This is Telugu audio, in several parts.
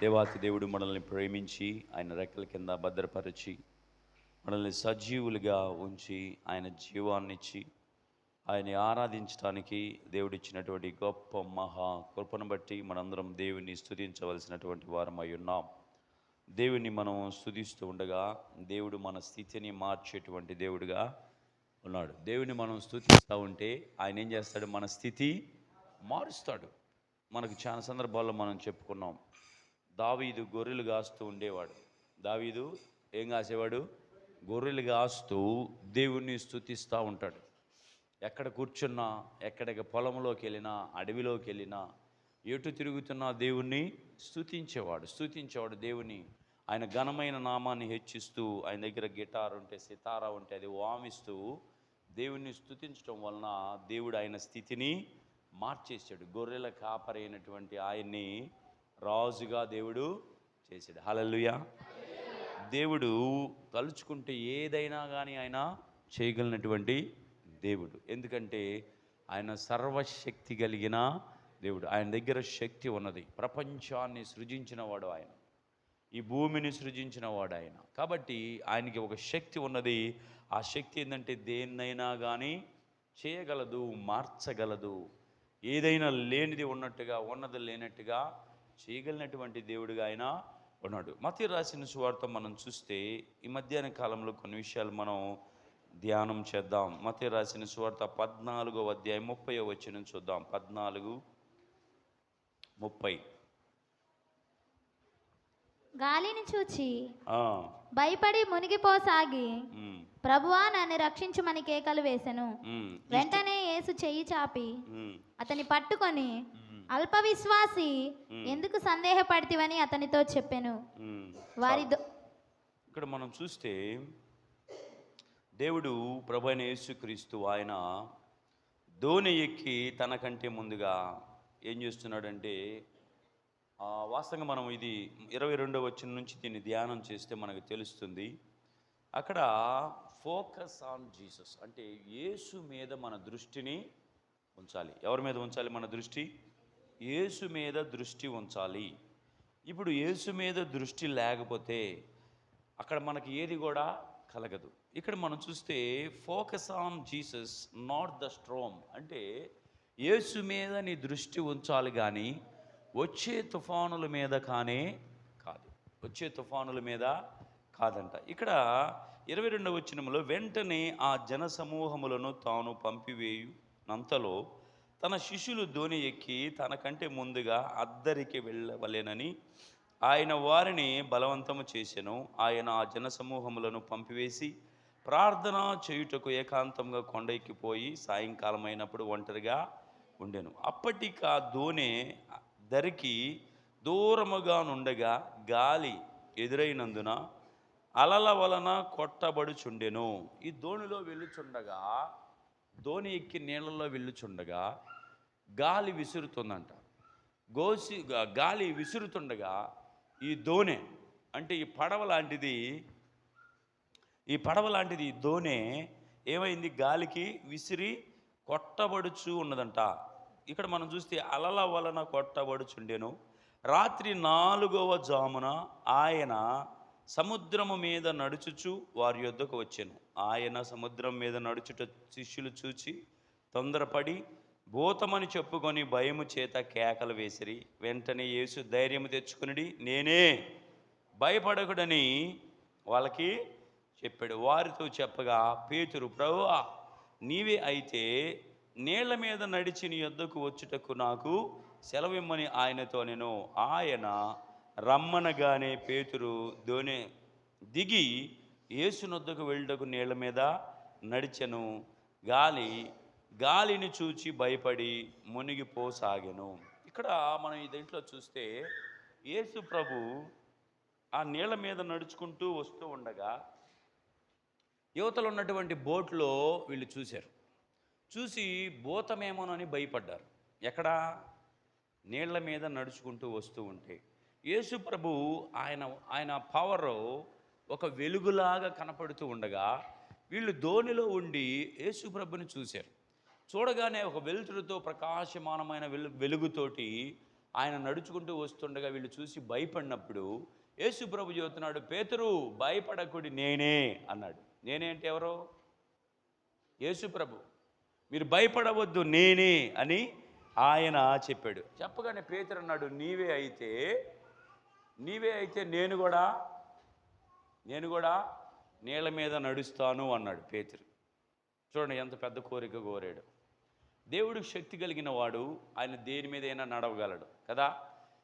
దేవాతి దేవుడు మనల్ని ప్రేమించి ఆయన రెక్కల కింద భద్రపరిచి మనల్ని సజీవులుగా ఉంచి ఆయన జీవాన్నిచ్చి ఆయన్ని ఆరాధించడానికి దేవుడిచ్చినటువంటి గొప్ప మహా కృపను బట్టి మనందరం దేవుని స్తుతించవలసినటువంటి వారమై ఉన్నాం. దేవుని మనం స్తుతిస్తూ ఉండగా దేవుడు మన స్థితిని మార్చేటువంటి దేవుడుగా ఉన్నాడు. దేవుని మనం స్తుతిస్తూ ఉంటే ఆయన ఏం చేస్తాడు? మన స్థితి మారుస్తాడు. మనకు చాలా సందర్భాల్లో మనం చెప్పుకున్నాం. దావీదు గొర్రెలు కాస్తూ ఉండేవాడు. దావీదు ఏం కాసేవాడు? గొర్రెలు కాస్తూ దేవుణ్ణి స్తుతిస్తూ ఉంటాడు. ఎక్కడ కూర్చున్నా, ఎక్కడికి పొలంలోకి వెళ్ళినా, అడవిలోకి వెళ్ళినా, ఎటు తిరుగుతున్నా దేవుణ్ణి స్తుతించేవాడు దేవుని. ఆయన ఘనమైన నామాన్ని హెచ్చిస్తూ, ఆయన దగ్గర గిటార్ ఉంటే, సితారా ఉంటే అది వామిస్తూ దేవుణ్ణి స్తుతించడం వలన దేవుడు ఆయన స్థితిని మార్చేశాడు. గొర్రెల కాపరైనటువంటి ఆయన్ని రాజుగా దేవుడు చేశాడు. హల్లెలూయా. దేవుడు తలుచుకుంటే ఏదైనా కానీ ఆయన చేయగలిగినటువంటి దేవుడు. ఎందుకంటే ఆయన సర్వశక్తి కలిగిన దేవుడు. ఆయన దగ్గర శక్తి ఉన్నది. ప్రపంచాన్ని సృజించిన వాడు ఆయన, ఈ భూమిని సృజించిన వాడు ఆయన. కాబట్టి ఆయనకి ఒక శక్తి ఉన్నది. ఆ శక్తి ఏంటంటే దేన్నైనా కానీ చేయగలదు, మార్చగలదు. ఏదైనా లేనిది ఉన్నట్టుగా, ఉన్నది లేనట్టుగా చేయగలిగినటువంటి దేవుడిగా ఆయన ఉన్నాడు. మత్తయి రాసిన సువార్త మనం చూస్తే ఈ మధ్యాహ్న కాలంలో కొన్ని విషయాలు మనం ధ్యానం చేద్దాం. మత్తయి రాసిన సువార్త 14వ అధ్యాయం 30వ వచనం చూద్దాం. 14:30. గాలిని చూచి భయపడి మునిగిపోసాగి, ప్రభువా నన్ను రక్షించుమని కేకలు వేసెను. వెంటనే యేసు చెయ్యి చాపి అతని పట్టుకొని, అల్ప విశ్వాసి, ఎందుకు సందేహపడితివని అతనితో చెప్పెను. ఇక్కడ మనం చూస్తే దేవుడు ప్రభు అయిన యేసుక్రీస్తు ఆయన దోణి ఎక్కి తనకంటే ముందుగా ఏం చేస్తున్నాడంటే, వాస్తవంగా మనం ఇది 22వ వచనం నుంచి దీన్ని ధ్యానం చేస్తే మనకు తెలుస్తుంది. అక్కడ ఫోకస్ ఆన్ జీసస్ అంటే యేసు మీద మన దృష్టిని ఉంచాలి. ఎవరి మీద ఉంచాలి మన దృష్టి? యేసు మీద దృష్టి ఉంచాలి. ఇప్పుడు యేసు మీద దృష్టి లేకపోతే అక్కడ మనకి ఏది కూడా కలగదు. ఇక్కడ మనం చూస్తే focus on Jesus not the storm అంటే యేసు మీద నీ దృష్టి ఉంచాలి, కానీ వచ్చే తుఫానుల మీద కానే కాదు. వచ్చే తుఫానుల మీద కాదంట. ఇక్కడ 22వ వచనంలో వెంటనే ఆ జనసమూహములను తాను పంపివేయునంతలో తన శిష్యులు దోణి ఎక్కి తనకంటే ముందుగా అద్దరికి వెళ్ళవలెనని ఆయన వారిని బలవంతము చేసెను. ఆయన ఆ జనసమూహములను పంపివేసి ప్రార్థన చేయుటకు ఏకాంతంగా కొండ ఎక్కిపోయి సాయంకాలం అయినప్పుడు ఒంటరిగా ఉండెను. అప్పటికి ఆ దోణి దరికి దూరముగా నుండగా గాలి ఎదురైనందున అలల వలన కొట్టబడుచుండెను. ఈ దోణిలో వెళ్ళుచుండగా, దోణి ఎక్కి నీళ్ళలో వెళ్ళుచుండగా గాలి విసురుతుందంట. గాలి విసురుతుండగా ఈ దోణె అంటే ఈ పడవ లాంటిది ఈ దోణె ఏమైంది? గాలికి విసిరి కొట్టబడుచు ఉన్నదంట. ఇక్కడ మనం చూస్తే అలల వలన కొట్టబడుచుండెను. రాత్రి 4వ జామున ఆయన సముద్రము మీద నడుచుచు వారి యొద్దకు వచ్చెను. ఆయన సముద్రం మీద నడుచుట శిష్యులు చూచి తొందరపడి భూతమని చెప్పుకొని భయము చేత కేకలు వేసిరి. వెంటనే యేసు ధైర్యము తెచ్చుకుని నేనే, భయపడకుడని వాళ్ళకి చెప్పాడు. వారితో చెప్పగా పేతురు, ప్రభువా నీవే అయితే నీళ్ల మీద నడిచి నీ యొద్దకు వచ్చుటకు నాకు సెలవిమ్మని ఆయనతో నేను. ఆయన రమ్మనగానే పేతురు దోణి దిగి యేసునొద్దకు వెళ్ళుటకు నీళ్ల మీద నడిచెను. గాలిని చూచి భయపడి మునిగిపోసాగెను. ఇక్కడ మనం ఈ దీంట్లో చూస్తే యేసు ప్రభు ఆ నీళ్ల మీద నడుచుకుంటూ వస్తూ ఉండగా యువతలు ఉన్నటువంటి బోట్లో వీళ్ళు చూసి భూతమేమోనని భయపడ్డారు. ఎక్కడ? నీళ్ల మీద నడుచుకుంటూ వస్తూ ఉంటే యేసు ప్రభు ఆయన పవరు ఒక వెలుగులాగా కనపడుతూ ఉండగా వీళ్ళు దోణిలో ఉండి యేసు ప్రభుని చూశారు. చూడగానే ఒక వెలుతురుతో ప్రకాశమానమైన వెలుగుతోటి ఆయన నడుచుకుంటూ వస్తుండగా వీళ్ళు చూసి భయపడినప్పుడు యేసు ప్రభు చెబుతున్నాడు, పేతురు భయపడకుడి, నేనే అన్నాడు. నేనే అంటే ఎవరు? యేసు ప్రభు. మీరు భయపడవద్దు, నేనే అని ఆయన చెప్పాడు. చెప్పగానే పేతురు అన్నాడు, నీవే అయితే నేను కూడా నీళ్ళ మీద నడుస్తాను అన్నాడు పేతురు. చూడండి ఎంత పెద్ద కోరిక కోరాడు. దేవుడికి శక్తి కలిగిన వాడు, ఆయన దేని మీదైనా నడవగలడు కదా.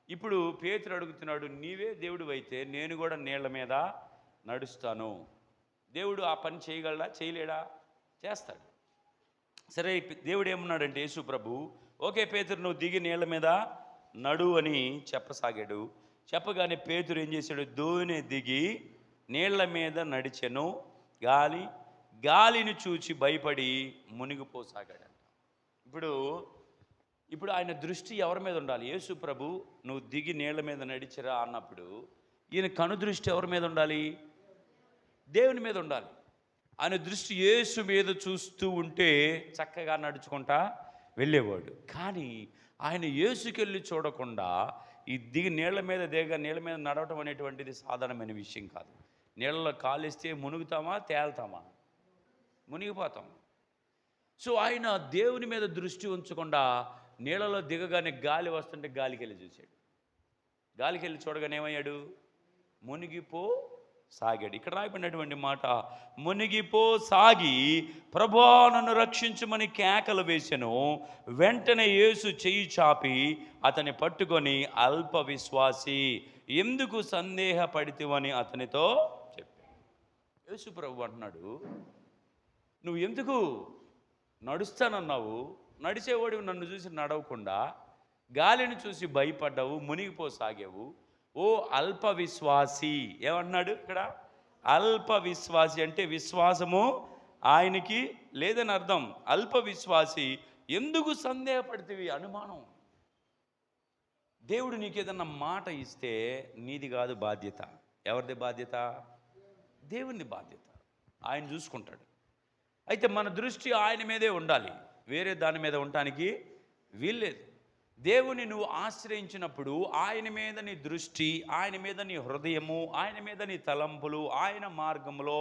ఇప్పుడు పేతురు అడుగుతున్నాడు, నీవే దేవుడు అయితే నేను కూడా నీళ్ళ మీద నడుస్తాను. దేవుడు ఆ పని చేయగలడా? చేయలేడా? చేస్తాడు. సరే, దేవుడు ఏమన్నాడంటే యేసు ప్రభు, ఓకే పేతురు, నువ్వు దిగి నీళ్ళ మీద నడు అని చెప్పసాగాడు. చెప్పగానే పేతురు ఏం చేశాడు? దోణి దిగి నీళ్ల మీద నడిచెను. గాలిని చూచి భయపడి మునిగిపోసాగాడంట. ఇప్పుడు ఆయన దృష్టి ఎవరి మీద ఉండాలి? యేసు ప్రభు నువ్వు దిగి నీళ్ల మీద నడిచిరా అన్నప్పుడు ఈయన కను దృష్టి ఎవరి మీద ఉండాలి? దేవుని మీద ఉండాలి. ఆయన దృష్టి యేసు మీద చూస్తూ ఉంటే చక్కగా నడుచుకుంటా వెళ్ళేవాడు. కానీ ఆయన యేసుకెళ్ళి చూడకుండా ఈ నీళ్ల మీద నడవటం అనేటువంటిది సాధారణమైన విషయం కాదు. నీళ్ళలో కాలేస్తే మునుగుతామా, తేల్తామా? మునిగిపోతాం. సో ఆయన దేవుని మీద దృష్టి ఉంచకుండా నీళ్ళలో దిగగానే గాలి వస్తుంటే గాలికెళ్ళి చూశాడు. గాలికెళ్ళి చూడగానే ఏమయ్యాడు? మునిగిపోసాగాడు. ఇక్కడ రాయబడినటువంటి మాట, మునిగిపోసాగి ప్రభువా నన్ను రక్షించమని కేకలు వేసెను. వెంటనే యేసు చెయ్యి చాపి అతన్ని పట్టుకొని, అల్ప విశ్వాసి, ఎందుకు సందేహపడితివని అతనితో చెప్పాడు. యేసు ప్రభు అంటున్నాడు, నువ్వు ఎందుకు నడుస్తానన్నావు? నడిచేవాడు నన్ను చూసి నడవకుండా గాలిని చూసి భయపడ్డావు, మునిగిపోసాగావు. ఓ అల్ప విశ్వాసి. ఏమన్నాడు ఇక్కడ? అల్ప విశ్వాసి అంటే విశ్వాసము ఆయనకి లేదని అర్థం. అల్ప విశ్వాసి, ఎందుకు సందేహపడితివి? అనుమానం. దేవుడు నీకు ఏదన్నా మాట ఇస్తే నీది కాదు బాధ్యత. ఎవరిది బాధ్యత? దేవుని బాధ్యత. ఆయన చూసుకుంటాడు. అయితే మన దృష్టి ఆయన మీదే ఉండాలి, వేరే దాని మీద ఉండటానికి వీల్లేదు. దేవుని నువ్వు ఆశ్రయించినప్పుడు ఆయన మీద నీ దృష్టి, ఆయన మీద నీ హృదయము, ఆయన మీద నీ తలంపులు, ఆయన మార్గంలో,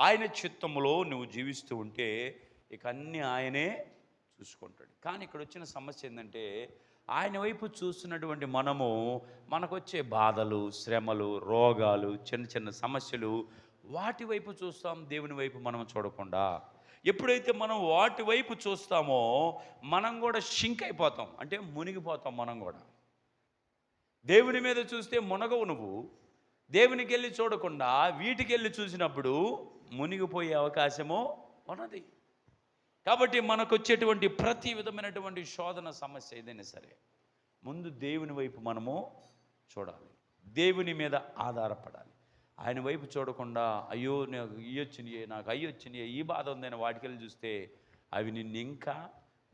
ఆయన చిత్తములో నువ్వు జీవిస్తూ ఉంటే ఇక అన్నీ ఆయనే చూసుకుంటాడు. కానీ ఇక్కడ వచ్చిన సమస్య ఏంటంటే, ఆయన వైపు చూస్తున్నటువంటి మనము మనకొచ్చే బాధలు, శ్రమలు, రోగాలు, చిన్న చిన్న సమస్యలు, వాటి వైపు చూస్తాం, దేవుని వైపు మనం చూడకుండా. ఎప్పుడైతే మనం వాటి వైపు చూస్తామో మనం కూడా షింక్ అయిపోతాం, అంటే మునిగిపోతాం. మనం కూడా దేవుని మీద చూస్తే మునగవు నువ్వు. దేవునికి వెళ్ళి చూడకుండా వీటికి వెళ్ళి చూసినప్పుడు మునిగిపోయే అవకాశము ఉన్నది. కాబట్టి మనకు వచ్చేటువంటి ప్రతి విధమైనటువంటి శోధన సమస్య ఏదైనా సరే ముందు దేవుని వైపు మనము చూడాలి, దేవుని మీద ఆధారపడాలి. ఆయన వైపు చూడకుండా అయ్యో నాకు అయ్యొచ్చినాయి, ఈ బాధ ఉందని వాటికెళ్ళి చూస్తే అవి నిన్ను ఇంకా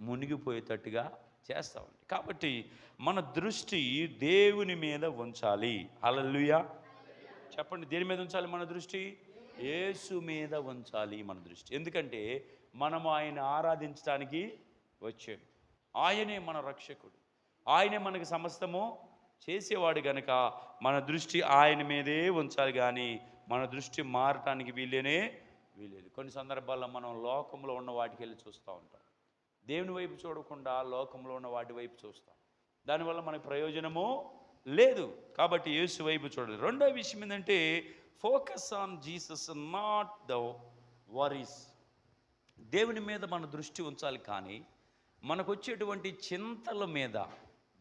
మునిగిపోయేటట్టుగా చేస్తూ ఉంటాయి. కాబట్టి మన దృష్టి దేవుని మీద ఉంచాలి. హల్లెలూయా చెప్పండి. దేని మీద ఉంచాలి మన దృష్టి? యేసు మీద ఉంచాలి మన దృష్టి. ఎందుకంటే మనము ఆయన ఆరాధించడానికి వచ్చాడు. ఆయనే మన రక్షకుడు, ఆయనే మనకి సమస్తము చేసేవాడు గనక మన దృష్టి ఆయన మీదే ఉంచాలి. కానీ మన దృష్టి మారటానికి వీలేదు. కొన్ని సందర్భాల్లో మనం లోకంలో ఉన్న వాటికి వెళ్ళి చూస్తూ ఉంటాం, దేవుని వైపు చూడకుండా లోకంలో ఉన్న వాటి వైపు చూస్తాం. దానివల్ల మనకు ప్రయోజనము లేదు. కాబట్టి యేసు వైపు చూడాలి. రెండో విషయం ఏంటంటే, focus on Jesus, not the worries. దేవుని మీద మన దృష్టి ఉంచాలి, కానీ మనకు వచ్చేటువంటి చింతల మీద,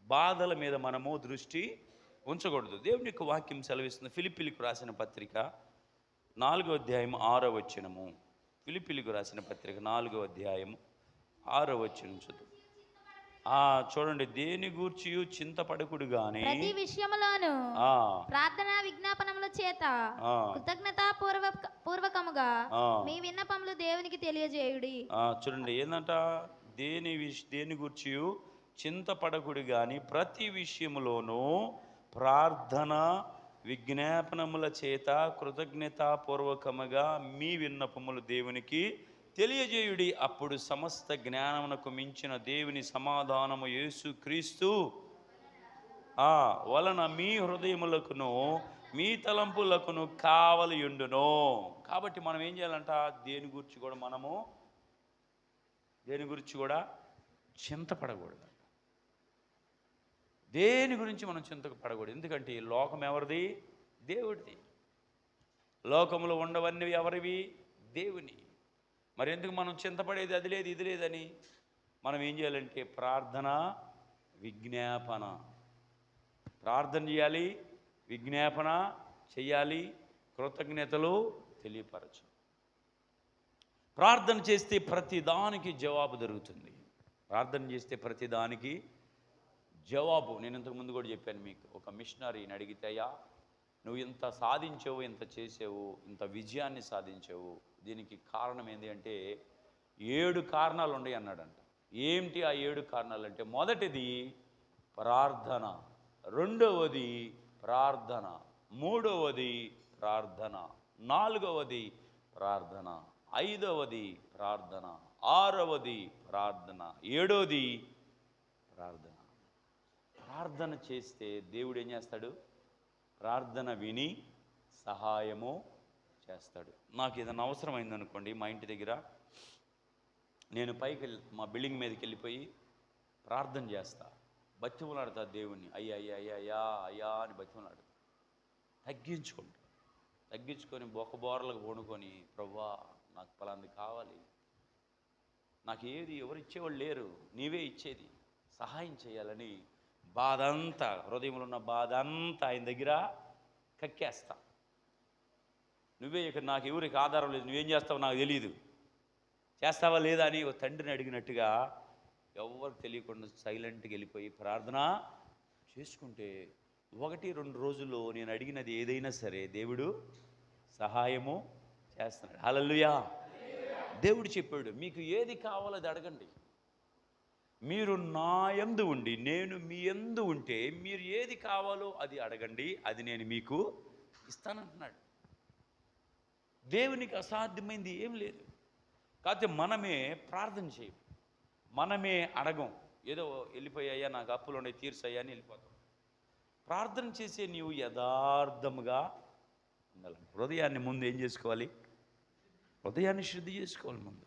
బాధల మీద మనము దృష్టి ఉంచకూడదు. దేవుని యొక్క వాక్యం సెలవిస్తుంది. ఫిలిప్పీలకు రాసిన పత్రిక 4వ అధ్యాయం 6వ వచనము. ఫిలిప్పీలకు రాసిన పత్రిక 4వ అధ్యాయం 6వ వచనం చదువు. చూడండి, దేని గూర్చి చింతపడకుడు గాని ప్రతి విషయములోను ప్రార్థనా విజ్ఞాపనముల చేత కృతజ్ఞతా పూర్వకముగా మీ విన్నపములు దేవునికి తెలియజేయుడి. చూడండి ఏందంట, దేని గూర్చి చింతపడకుడు గాని ప్రతి విషయములోనూ ప్రార్థన విజ్ఞాపనముల చేత కృతజ్ఞతాపూర్వకముగా మీ విన్నపములు దేవునికి తెలియజేయుడి. అప్పుడు సమస్త జ్ఞానమునకు మించిన దేవుని సమాధానము యేసు క్రీస్తు వలన మీ హృదయములకును మీ తలంపులకును కావలియుండును. కాబట్టి మనం ఏం చేయాలంట, దేని గురించి కూడా చింతపడకూడదు. దేని గురించి మనం చింతకు పడకూడదు. ఎందుకంటే ఈ లోకం ఎవరిది? దేవుడిది. లోకములో ఉండవన్నీ ఎవరివి? దేవుని. మరి ఎందుకు మనం చింతపడేది? అది లేదు ఇది లేదని. మనం ఏం చేయాలంటే ప్రార్థన, విజ్ఞాపన. ప్రార్థన చేయాలి, విజ్ఞాపన చేయాలి, కృతజ్ఞతలు తెలియపరచు. ప్రార్థన చేస్తే ప్రతి దానికి జవాబు దొరుకుతుంది. ప్రార్థన చేస్తే ప్రతి దానికి జవాబు. నేను ఇంతకు ముందు కూడా చెప్పాను మీకు. ఒక మిషనరీని అడిగితే, అయ్యా నువ్వు ఇంత సాధించావు, ఇంత చేసావు, ఇంత విజయాన్ని సాధించావు, దీనికి కారణం ఏంటి అంటే 7 కారణాలు ఉన్నాయి అన్నాడంట. ఏమిటి ఆ 7 కారణాలు అంటే, మొదటిది ప్రార్థన, రెండవది ప్రార్థన, మూడవది ప్రార్థన, నాలుగవది ప్రార్థన, ఐదవది ప్రార్థన, ఆరవది ప్రార్థన, ఏడవది ప్రార్థన. ప్రార్థన చేస్తే దేవుడు ఏం చేస్తాడు? ప్రార్థన విని సహాయము చేస్తాడు. నాకు ఏదైనా అవసరమైంది అనుకోండి, మా ఇంటి దగ్గర నేను పైకి మా బిల్డింగ్ మీదకి వెళ్ళిపోయి ప్రార్థన చేస్తా, బతిమలాడతా దేవుణ్ణి. అయ్యా అయ్యా అయ్యా అయ్యా అయ్యా అని బతిమలాడతా. తగ్గించుకొని బొక్కబోరలకు వండుకొని, ప్రభువా నాకు పలాంది కావాలి, నాకు ఏది ఎవరు ఇచ్చేవాళ్ళు లేరు, నీవే ఇచ్చేది, సహాయం చేయాలని బాధ అంతా, హృదయంలో ఉన్న బాధ అంతా ఆయన దగ్గర కక్కేస్తా. నువ్వే ఇక్కడ, నాకు ఎవరికి ఆధారం లేదు, నువ్వేం చేస్తావో నాకు తెలియదు, చేస్తావా లేదా అని ఒక తండ్రిని అడిగినట్టుగా ఎవరికి తెలియకుండా సైలెంట్గా వెళ్ళిపోయి ప్రార్థన చేసుకుంటే 1-2 రోజుల్లో నేను అడిగినది ఏదైనా సరే దేవుడు సహాయము చేస్తున్నాడు. హల్లెలూయా. దేవుడు చెప్పాడు, మీకు ఏది కావాలో అది అడగండి, మీరు నా యందు ఉండి నేను మీ యందు ఉంటే మీరు ఏది కావాలో అది అడగండి, అది నేను మీకు ఇస్తానంటున్నాడు. దేవునికి అసాధ్యమైంది ఏం లేదు. కాకపోతే మనమే ప్రార్థన చేయం, మనమే అడగం. ఏదో వెళ్ళిపోయాయా, నాకు అప్పులు ఉన్నాయి తీర్చయ్యా అని వెళ్ళిపోతాం. ప్రార్థన చేసే నీవు యథార్థముగా ఉండాలి. హృదయాన్ని ముందు ఏం చేసుకోవాలి? హృదయాన్ని శుద్ధి చేసుకోవాలి. ముందు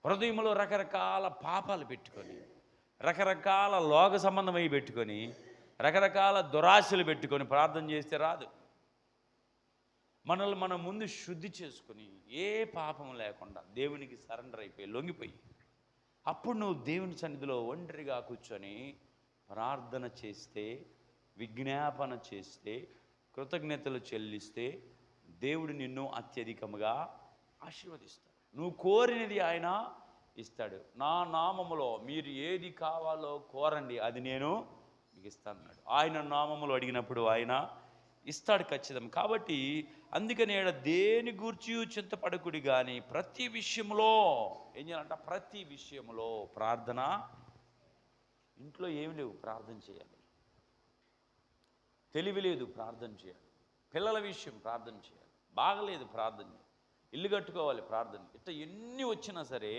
హృదయంలో రకరకాల పాపాలు పెట్టుకొని, రకరకాల లోక సంబంధమై పెట్టుకొని, రకరకాల దురాశలు పెట్టుకొని ప్రార్థన చేస్తే రాదు. మనల్ని మనం ముందు శుద్ధి చేసుకొని, ఏ పాపం లేకుండా దేవునికి సరెండర్ అయిపోయి లొంగిపోయి, అప్పుడు నువ్వు దేవుని సన్నిధిలో ఒంటరిగా కూర్చొని ప్రార్థన చేస్తే, విజ్ఞాపన చేస్తే, కృతజ్ఞతలు చెల్లిస్తే దేవుడు నిన్ను అత్యధికముగా ఆశీర్వదిస్తాడు. నువ్వు కోరినది ఆయన ఇస్తాడు. నా నామములో మీరు ఏది కావాలో కోరండి, అది నేను మీకు ఇస్తాను. ఆయన నామములో అడిగినప్పుడు ఆయన ఇస్తాడు ఖచ్చితం. కాబట్టి అందుకని దేని గూర్చి చింతపడకుడి కానీ ప్రతి విషయంలో ఏం చేయాలంట? ప్రతి విషయంలో ప్రార్థన. ఇంట్లో ఏమి లేవు, ప్రార్థన చేయాలి. తెలివి లేదు, ప్రార్థన చేయాలి. పిల్లల విషయం ప్రార్థన చేయాలి. బాగలేదు, ప్రార్థన. ఇల్లు కట్టుకోవాలి, ప్రార్థన. ఇట్లా ఎన్ని వచ్చినా సరే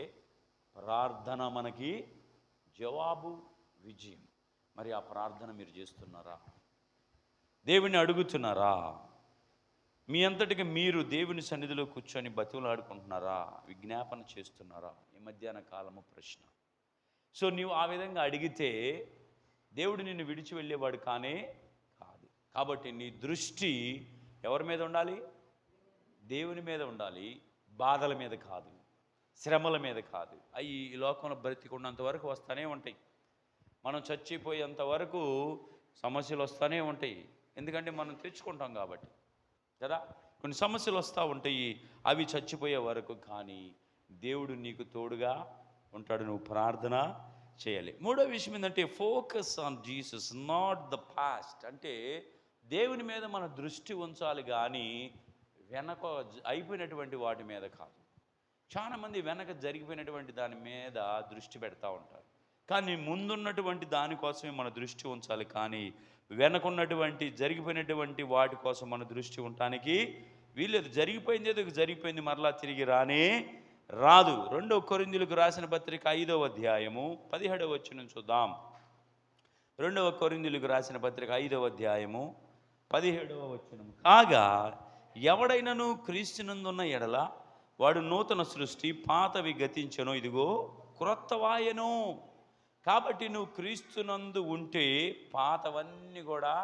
ప్రార్థన మనకి జవాబు, విజయం. మరి ఆ ప్రార్థన మీరు చేస్తున్నారా? దేవుని అడుగుతున్నారా? మీ అంతటికి మీరు దేవుని సన్నిధిలో కూర్చొని బతిమలాడుకుంటున్నారా? విజ్ఞాపన చేస్తున్నారా? ఈ మధ్యాహ్న కాలము ప్రశ్న. సో నీవు ఆ విధంగా అడిగితే దేవుడు నిన్ను విడిచి వెళ్ళేవాడు కానే కాదు. కాబట్టి నీ దృష్టి ఎవరి మీద ఉండాలి? దేవుని మీద ఉండాలి. బాధల మీద కాదు, శ్రమల మీద కాదు. అవి ఈ లోకంలో బ్రతికున్నంత వరకు వస్తూనే ఉంటాయి. మనం చచ్చిపోయేంత వరకు సమస్యలు వస్తూనే ఉంటాయి. ఎందుకంటే మనం తెచ్చుకుంటాం కాబట్టి కదా. కొన్ని సమస్యలు వస్తూ ఉంటాయి, అవి చచ్చిపోయే వరకు. కానీ దేవుడు నీకు తోడుగా ఉంటాడు. నువ్వు ప్రార్థన చేయాలి. మూడో విషయం ఏంటంటే focus on Jesus, not the past. అంటే దేవుని మీద మన దృష్టి ఉంచాలి కానీ వెనక అయిపోయినటువంటి వాటి మీద కాదు. చాలామంది వెనక జరిగిపోయినటువంటి దాని మీద దృష్టి పెడతా ఉంటారు. కానీ ముందున్నటువంటి దానికోసమే మన దృష్టి ఉంచాలి. కానీ వెనకున్నటువంటి జరిగిపోయినటువంటి వాటి కోసం మన దృష్టి ఉండటానికి వీలేదు. జరిగిపోయింది ఏదో జరిగిపోయింది, మరలా తిరిగి రానే రాదు. 2 కొరింథీయులకు రాసిన పత్రిక 5వ అధ్యాయము 17వ వచనం చూద్దాం. రెండవ కొరింథీయులకు రాసిన పత్రిక 5వ అధ్యాయము 17వ వచనం. కాగా ఎవడైనను క్రీస్తునందున్న ఎడల వాడు నూతన సృష్టి, పాతవి గతించెను, ఇదిగో క్రొత్తవాయెను. కాబట్టి నువ్వు క్రీస్తునందు ఉంటే పాతవన్నీ కూడా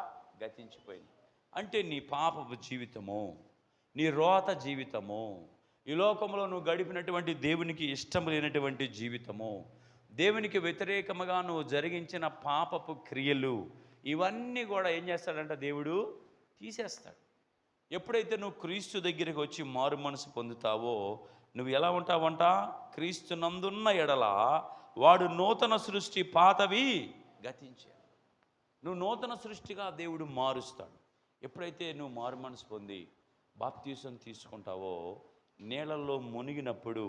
గతించిపోయింది. అంటే నీ పాపపు జీవితము, నీ రోత జీవితము, ఈ లోకంలో నువ్వు గడిపినటువంటి దేవునికి ఇష్టం లేనటువంటి జీవితము, దేవునికి వ్యతిరేకముగా నువ్వు జరిగించిన పాపపు క్రియలు, ఇవన్నీ కూడా ఏం చేస్తాడంట? దేవుడు తీసేస్తాడు. ఎప్పుడైతే నువ్వు క్రీస్తు దగ్గరికి వచ్చి మారు మనసు పొందుతావో నువ్వు ఎలా ఉంటావంట? క్రీస్తు నందున్న ఎడల వాడు నూతన సృష్టి, పాతవి గతించాడు. నువ్వు నూతన సృష్టిగా దేవుడు మారుస్తాడు. ఎప్పుడైతే నువ్వు మారు మనసు పొంది బాప్తీసం తీసుకుంటావో నీళ్ళల్లో మునిగినప్పుడు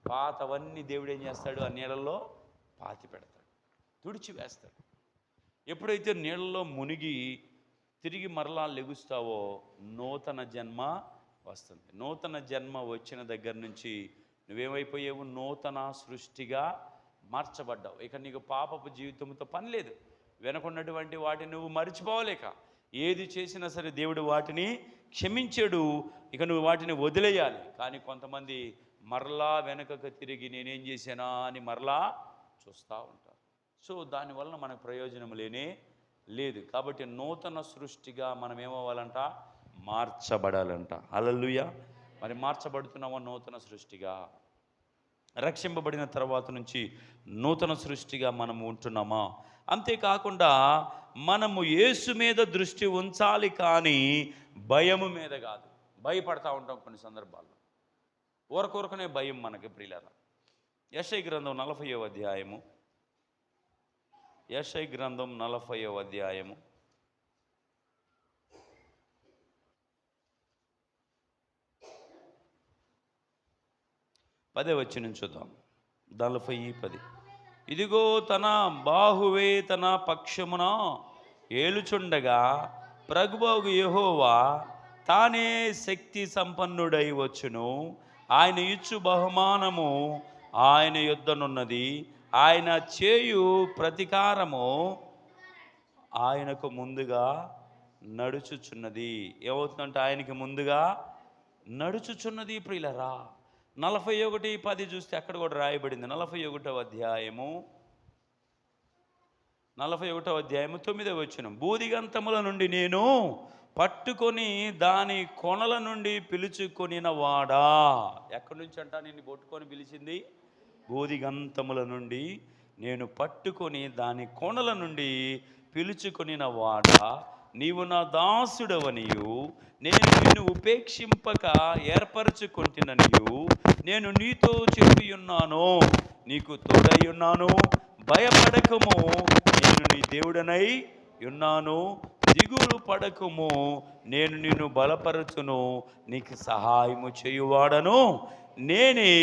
పాతవన్నీ దేవుడు ఏం చేస్తాడు? ఆ నీళ్ళల్లో పాతి పెడతాడు, తుడిచివేస్తాడు. ఎప్పుడైతే నీళ్ళలో మునిగి తిరిగి మరలా లెగుస్తావో నూతన జన్మ వస్తుంది. నూతన జన్మ వచ్చిన దగ్గర నుంచి నువ్వేమైపోయావు? నూతన సృష్టిగా మార్చబడ్డావు. ఇక నీకు పాపపు జీవితంతో పని లేదు. వెనకున్నటువంటి వాటిని నువ్వు మర్చిపోలేక ఏది చేసినా సరే దేవుడు వాటిని క్షమించాడు. ఇక నువ్వు వాటిని వదిలేయాలి. కానీ కొంతమంది మరలా వెనకకు తిరిగి నేనేం చేశానా అని మరలా చూస్తూ ఉంటారు. సో దానివల్ల మనకు ప్రయోజనం లేనే లేదు. కాబట్టి నూతన సృష్టిగా మనం ఏమవ్వాలంట? మార్చబడాలంట. హల్లెలూయా. మరి మార్చబడుతున్నామా? నూతన సృష్టిగా రక్షింపబడిన తర్వాత నుంచి నూతన సృష్టిగా మనం ఉంటున్నామా? అంతేకాకుండా మనము యేసు మీద దృష్టి ఉంచాలి, కానీ భయము మీద కాదు. భయపడతా ఉంటాం కొన్ని సందర్భాల్లో. ఊరకూరకనే భయం మనకి ప్రియులారా. యెషయా గ్రంథం 40వ అధ్యాయము, యెషయా గ్రంథం 40వ అధ్యాయము 10వ వచనం చూద్దాం. 40:10. ఇదిగో తన బాహువే తన పక్షమున ఏలుచుండగా ప్రభువగు యెహోవా తానే శక్తి సంపన్నుడై వచ్చును. ఆయన ఇచ్చు బహుమానము ఆయన యొద్దనున్నది. ఆయన చేయు ప్రతీకారము ఆయనకు ముందుగా నడుచుచున్నది. ఏమవుతుందంటే ఆయనకి ముందుగా నడుచుచున్నది. ప్రియులరా, 41:10 చూస్తే అక్కడ కూడా రాయబడింది. 41వ అధ్యాయము 9వ వచనం. బూదిగంతముల నుండి నేను పట్టుకొని దాని కొనల నుండి పిలుచుకొనిన వాడా. ఎక్కడి నుంచి అంట నేను పట్టుకొని పిలిచింది? బూదిగంతముల నుండి నేను పట్టుకొని దాని కొనల నుండి పిలుచుకొనిన వాడా, నీవు నా దాసుడవనియు నేను నిన్ను ఉపేక్షింపక ఏర్పరచుకుంటున్ననియు నేను నీతో చెప్పి ఉన్నాను. నీకు తోడై ఉన్నాను, భయపడకము, నేను నీ దేవుడనై ఉన్నాను. దిగులు పడకము, నేను నిన్ను బలపరచును, నీకు సహాయము చేయువాడను నేనే.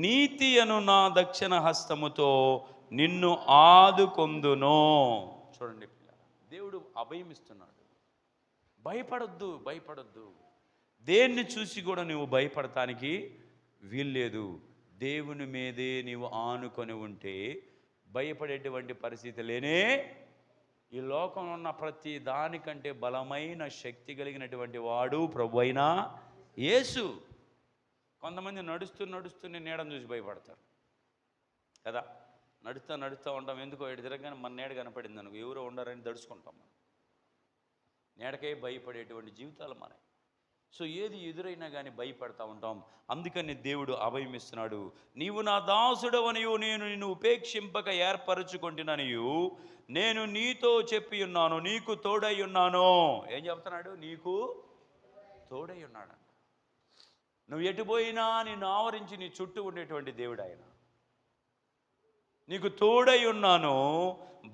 నీతి అను నా దక్షిణ హస్తముతో నిన్ను ఆదుకొందును. చూడండి, దేవుడు అభయం ఇస్తున్నాడు. భయపడొద్దు, భయపడొద్దు. దేన్ని చూసి కూడా నువ్వు భయపడటానికి వీల్లేదు. దేవుని మీదే నీవు ఆనుకొని ఉంటే భయపడేటువంటి పరిస్థితి లేనే. ఈ లోకంలో ఉన్న ప్రతి దానికంటే బలమైన శక్తి కలిగినటువంటి వాడు ప్రభు అయిన యేసు. కొంతమంది నడుస్తూ నీడను చూసి భయపడతారు కదా. నడుస్తూ ఉంటాం. ఎందుకో ఎటు తిరగగానే మన నీడ కనపడింది అనుకో, ఎవరో ఉండారని దడుచుకుంటాం. మనం నీడకే భయపడేటువంటి జీవితాలు మనవి. సో ఏది ఎదురైనా కానీ భయపడతా ఉంటాం. అందుకని దేవుడు అభయం ఇస్తున్నాడు. నీవు నా దాసుడవనియు నేను నిన్ను ఉపేక్షింపక ఏర్పరచుకుంటున్నానియు నేను నీతో చెప్పి ఉన్నాను, నీకు తోడై ఉన్నాను. ఏం చెప్తున్నాడు? నీకు తోడై ఉన్నాడు. నువ్వు ఎటుపోయినా నిన్ను ఆవరించి నీ చుట్టూ ఉండేటువంటి దేవుడు ఆయన. నీకు తోడై ఉన్నాను,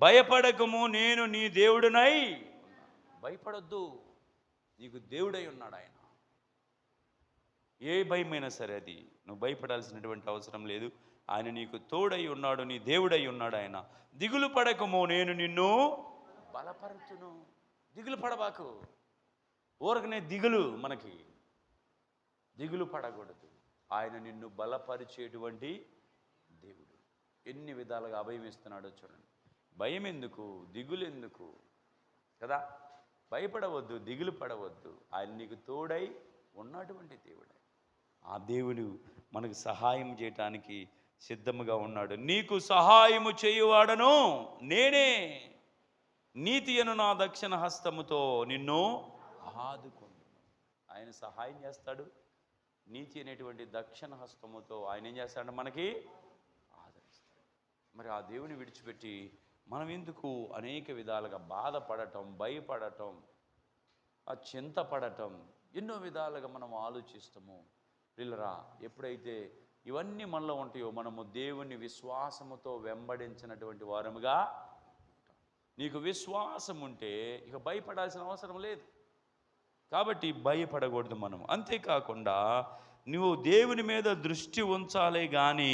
భయపడకము, నేను నీ దేవుడినై. భయపడొద్దు, నీకు దేవుడై ఉన్నాడు ఆయన. ఏ భయమైనా సరే అది నువ్వు భయపడాల్సినటువంటి అవసరం లేదు. ఆయన నీకు తోడై ఉన్నాడు, నీ దేవుడై ఉన్నాడు ఆయన. దిగులు పడకము, నేను నిన్ను బలపరుచును. దిగులు పడబాకు. ఊరకనే దిగులు మనకి. దిగులు పడకూడదు. ఆయన నిన్ను బలపరిచేటువంటి దేవుడు. ఎన్ని విధాలుగా అభయం ఇస్తున్నాడో చూడండి. భయం ఎందుకు, దిగులు ఎందుకు కదా? భయపడవద్దు, దిగులు పడవద్దు. ఆయన నీకు తోడై ఉన్నటువంటి దేవుడే. ఆ దేవుడు మనకు సహాయం చేయటానికి సిద్ధముగా ఉన్నాడు. నీకు సహాయము చేయువాడను నేనే, నీతి అను నా దక్షిణ హస్తముతో నిన్ను ఆదుకొను. ఆయన సహాయం చేస్తాడు. నీతి అనేటువంటి దక్షిణ హస్తముతో ఆయన ఏం చేస్తాడు? మనకి ఆదరిస్తాడు. మరి ఆ దేవుని విడిచిపెట్టి మనం ఎందుకు అనేక విధాలుగా బాధపడటం, భయపడటం, ఆ చింతపడటం, ఎన్నో విధాలుగా మనం ఆలోచిస్తాము. పిల్లరా, ఎప్పుడైతే ఇవన్నీ మనలో ఉంటాయో మనము దేవుని విశ్వాసముతో వెంబడించినటువంటి వారముగా. నీకు విశ్వాసం ఉంటే ఇక భయపడాల్సిన అవసరం లేదు. కాబట్టి భయపడకూడదు మనం. అంతేకాకుండా నువ్వు దేవుని మీద దృష్టి ఉంచాలే కానీ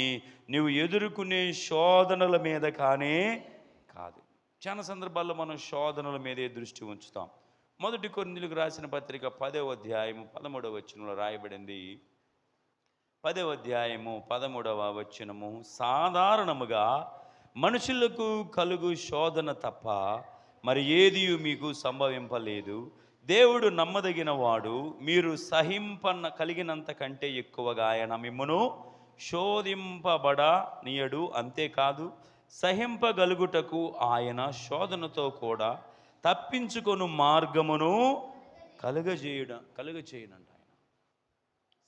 నువ్వు ఎదుర్కొనే శోధనల మీద కానే కాదు. చాలా సందర్భాల్లో మనం శోధనల మీదే దృష్టి ఉంచుతాం. 1 కొరింథీయులకు రాసిన పత్రిక 10వ అధ్యాయము 13వ వచనంలో రాయబడింది. 10వ అధ్యాయము 13వ వచనము, సాధారణముగా మనుషులకు కలుగు శోధన తప్ప మరి ఏది మీకు సంభవింపలేదు. దేవుడు నమ్మదగిన వాడు, మీరు కలిగినంత కంటే ఎక్కువగా ఆయన మిమ్మును శోధింపబడనీయడు. అంతేకాదు, సహింపగలుగుటకు ఆయన శోధనతో కూడా తప్పించుకొను మార్గమును కలుగజేయనంట. ఆయన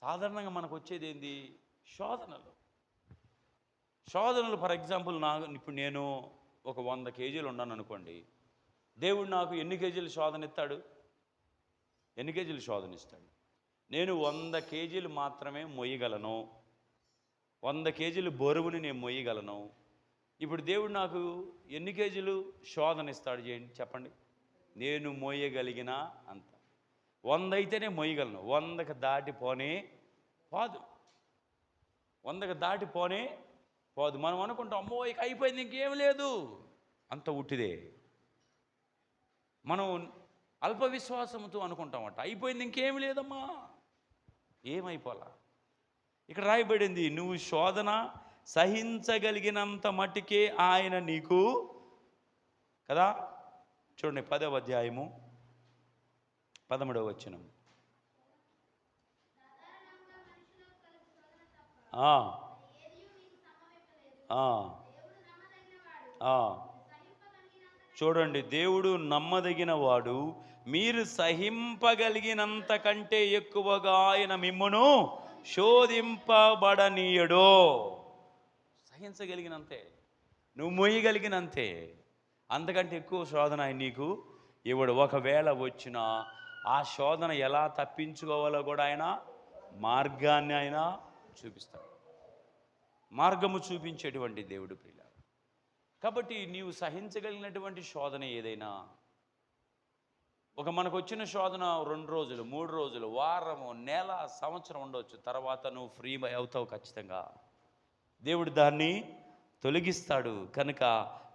సాధారణంగా మనకు వచ్చేది ఏంది? శోధనలు. ఫర్ ఎగ్జాంపుల్, ఇప్పుడు నేను ఒక 100 కేజీలు ఉన్నాను అనుకోండి. దేవుడు నాకు ఎన్ని కేజీలు శోధన ఇస్తాడు? ఎన్ని కేజీలు శోధన ఇస్తాడు? నేను 100 కేజీలు మాత్రమే మొయ్యగలను. 100 కేజీలు బరువుని నేను మొయ్యగలను. ఇప్పుడు దేవుడు నాకు ఎన్ని కేజీలు శోధన ఇస్తాడు చెప్పండి? నేను మోయగలిగిన అంత. 100 అయితేనే మొయ్యగలను. 100కి దాటిపోనే పోదు. 100కి దాటిపోనే పోదు. మనం అనుకుంటాం, అమ్మో ఇక అయిపోయింది, ఇంకేం లేదు. అంత ఉట్టిదే. మనం అల్ప విశ్వాసంతో అనుకుంటామట, అయిపోయింది, ఇంకేమి లేదమ్మా. ఏమైపోలా? ఇక్కడ రాయబడింది, నువ్వు శోధన సహించగలిగినంత మట్టుకే ఆయన నీకు కదా. చూడండి, 10వ అధ్యాయము 13వ వచనం. చూడండి, దేవుడు నమ్మదగిన వాడు, మీరు సహింపగలిగినంత కంటే ఎక్కువగా ఆయన మిమ్మును శోధింపబడనీయడు. సహించగలిగినంతే, నువ్వు మోయగలిగినంతే, అంతకంటే ఎక్కువ శోధన ఆయన నీకు ఇవ్వడు. ఒకవేళ వచ్చినా ఆ శోధన ఎలా తప్పించుకోవాలో కూడా ఆయన మార్గాన్ని ఆయన చూపిస్తాడు. మార్గము చూపించేటువంటి దేవుడు ప్రియులారా. కాబట్టి నీవు సహించగలిగినటువంటి శోధన ఏదైనా, మనకు వచ్చిన శోధన 2 రోజులు, 3 రోజులు, వారము, నెల, సంవత్సరం ఉండవచ్చు. తర్వాత నువ్వు ఫ్రీ అవుతావు ఖచ్చితంగా. దేవుడు దాన్ని తొలగిస్తాడు. కనుక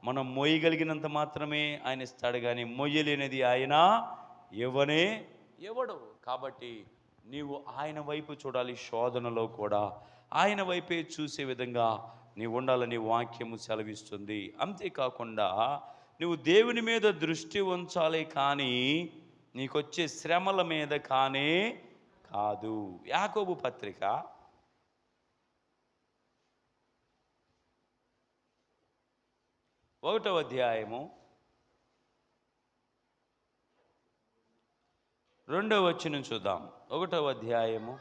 మనం మోయగలిగినంత మాత్రమే ఆయన ఇస్తాడు, కానీ మొయ్యలేనిది ఆయన ఇవ్వడు. కాబట్టి నీవు ఆయన వైపు చూడాలి. శోధనలో కూడా ఆయన వైపే చూసే విధంగా నీవు ఉండాలని వాక్యము సెలవిస్తుంది. అంతేకాకుండా నువ్వు దేవుని మీద దృష్టి ఉంచాలి, కానీ నీకొచ్చే శ్రమల మీద కానే కాదు. యాకోబు పత్రిక 1వ అధ్యాయము 2వ వచనం చూద్దాం. 1వ అధ్యాయము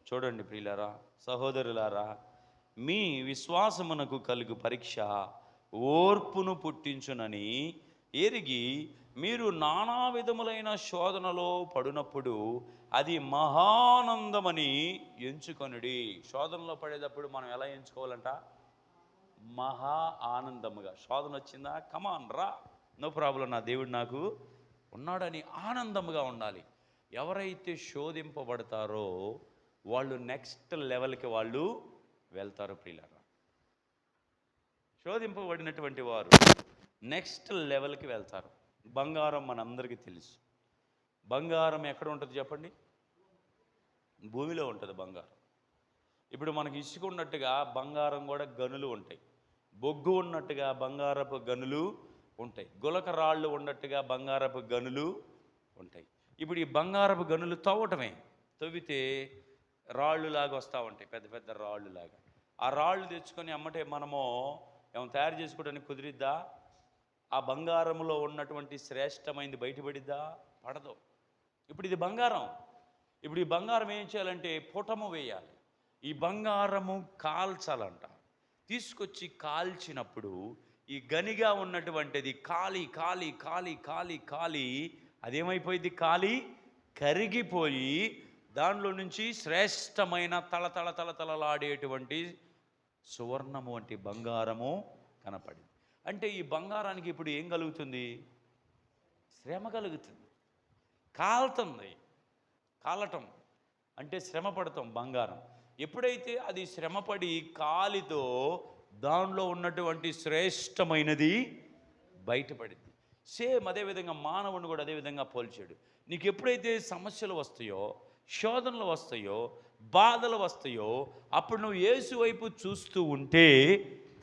చూడండి ప్రియులారా, సహోదరులారా, మీ విశ్వాసమునకు కలుగు పరీక్ష ఓర్పును పుట్టించునని ఎరిగి మీరు నానా విధములైన శోధనలో పడినప్పుడు అది మహానందమని ఎంచుకొనుడి. శోధనలో పడేటప్పుడు మనం ఎలా ఎంచుకోవాలంట? మహా ఆనందముగా. శోధన వచ్చిందా, కమాన్ రా, నో ప్రాబ్లం, నా దేవుడు నాకు ఉన్నాడని ఆనందముగా ఉండాలి. ఎవరైతే శోధింపబడతారో వాళ్ళు నెక్స్ట్ లెవెల్కి వాళ్ళు వెళ్తారు ప్రియులారా. శోధింపబడినటువంటి వారు నెక్స్ట్ లెవెల్కి వెళ్తారు. బంగారం మనందరికీ తెలుసు. బంగారం ఎక్కడ ఉంటుంది చెప్పండి? భూమిలో ఉంటుంది బంగారం. ఇప్పుడు మనకి ఇసుక ఉన్నట్టుగా బంగారం కూడా గనులు ఉంటాయి, బొగ్గు ఉన్నట్టుగా బంగారపు గనులు ఉంటాయి, గులక రాళ్ళు ఉన్నట్టుగా బంగారపు గనులు ఉంటాయి. ఇప్పుడు ఈ బంగారపు గనులు తవ్వితే రాళ్ళులాగా వస్తూ ఉంటాయి, పెద్ద పెద్ద రాళ్ళులాగా. ఆ రాళ్ళు తెచ్చుకొని అమ్మటే మనము ఏమైనా తయారు చేసుకోవడానికి కుదిరిద్దా? ఆ బంగారంలో ఉన్నటువంటి శ్రేష్టమైనది బయటపడిద్దా? పడదు. ఇప్పుడు ఇది బంగారం. ఇప్పుడు ఈ బంగారం ఏం చేయాలంటే పుటము వేయాలి. ఈ బంగారము కాల్చాలంట. తీసుకొచ్చి కాల్చినప్పుడు ఈ గనిగా ఉన్నటువంటిది కాలి కాలి కాలి కాలి కాలి అదేమైపోయింది? కాలి కరిగిపోయి దానిలో నుంచి శ్రేష్టమైన తళతళ తళతళలాడేటువంటి సువర్ణము వంటి బంగారము కనపడింది. అంటే ఈ బంగారానికి ఇప్పుడు ఏం కలుగుతుంది? శ్రమ కలుగుతుంది, కాలుతుంది. కాలటం అంటే శ్రమ పడతాం. బంగారం ఎప్పుడైతే అది శ్రమపడి కాలితో దానిలో ఉన్నటువంటి శ్రేష్టమైనది బయటపడింది. సేమ్ అదేవిధంగా మానవుని కూడా అదేవిధంగా పోల్చాడు. నీకు ఎప్పుడైతే సమస్యలు వస్తాయో, శోధనలు వస్తాయో, బాధలు వస్తాయో, అప్పుడు నువ్వు యేసు వైపు చూస్తూ ఉంటే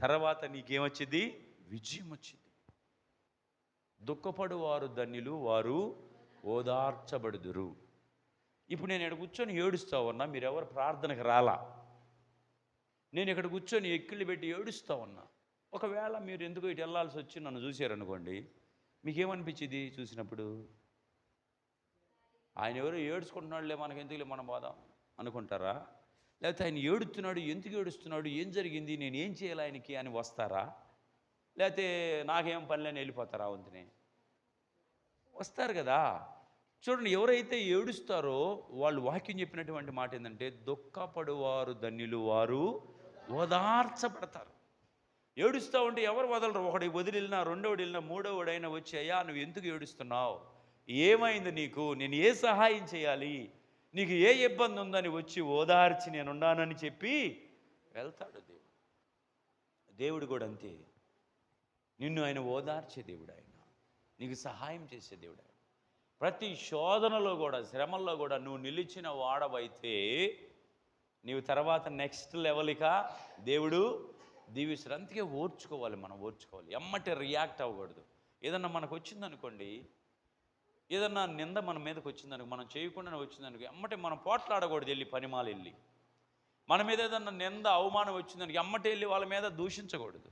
తర్వాత నీకేమొచ్చింది? విజయం వచ్చింది. దుఃఖపడు వారు ధన్యులు, వారు ఓదార్చబడుదురు. ఇప్పుడు నేను ఇక్కడ కూర్చొని ఏడుస్తా ఉన్నా, మీరెవరు ప్రార్థనకు రాలా. నేను ఇక్కడ కూర్చొని ఎక్కిళ్ళు పెట్టి ఏడుస్తూ ఉన్నా. ఒకవేళ మీరు ఎందుకు ఇటు వెళ్ళాల్సి వచ్చి నన్ను చూశారనుకోండి, మీకేమనిపించింది చూసినప్పుడు? ఆయన ఎవరో ఏడుచుకుంటున్నాడులే, మనకు ఎందుకులే మన బాధ అనుకుంటారా? లేకపోతే ఆయన ఏడుస్తున్నాడు, ఎందుకు ఏడుస్తున్నాడు, ఏం జరిగింది, నేను ఏం చేయాలి ఆయనకి అని వస్తారా? లేకపోతే నాకేం పనిలేని వెళ్ళిపోతారా? వంతునే వస్తారు కదా. చూడండి, ఎవరైతే ఏడుస్తారో వాళ్ళు వాక్యం చెప్పినటువంటి మాట ఏంటంటే దుఃఖపడువారు ధన్యులు, వారు ఓదార్చబడతారు. ఏడుస్తూ ఉంటే ఎవరు వదలరు. ఒకటి వదిలినా, రెండోడు వెళ్ళినా, మూడోవాడైనా వచ్చి, అయ్యా నువ్వు ఎందుకు ఏడుస్తున్నావు, ఏమైంది నీకు, నేను ఏ సహాయం చేయాలి, నీకు ఏ ఇబ్బంది ఉందని వచ్చి ఓదార్చి నేనున్నానని చెప్పి వెళ్తాడు దేవుడు. దేవుడు కూడా అంతే. నిన్ను ఆయన ఓదార్చే దేవుడు, ఆయన నీకు సహాయం చేసే దేవుడు. ఆయన ప్రతి శోధనలో కూడా, శ్రమల్లో కూడా నువ్వు నిలిచిన వాడవైతే నీవు తర్వాత నెక్స్ట్ లెవెల్గా దేవుడు దీవిస్తాడు. అందుకే ఓర్చుకోవాలి, మనం ఓర్చుకోవాలి. ఎమ్మటే రియాక్ట్ అవ్వకూడదు. ఏదన్నా మనకు వచ్చిందనుకోండి, ఏదన్నా నింద మన మీదకి వచ్చిందనుకో, మనం చేయకుండానే వచ్చిందనుకో, ఎమ్మటే మనం పోట్లాడకూడదు. వెళ్ళి పనిమాలు వెళ్ళి మన మీద ఏదన్నా నింద అవమానం వచ్చిందనుకో ఎమ్మటే వెళ్ళి వాళ్ళ మీద దూషించకూడదు.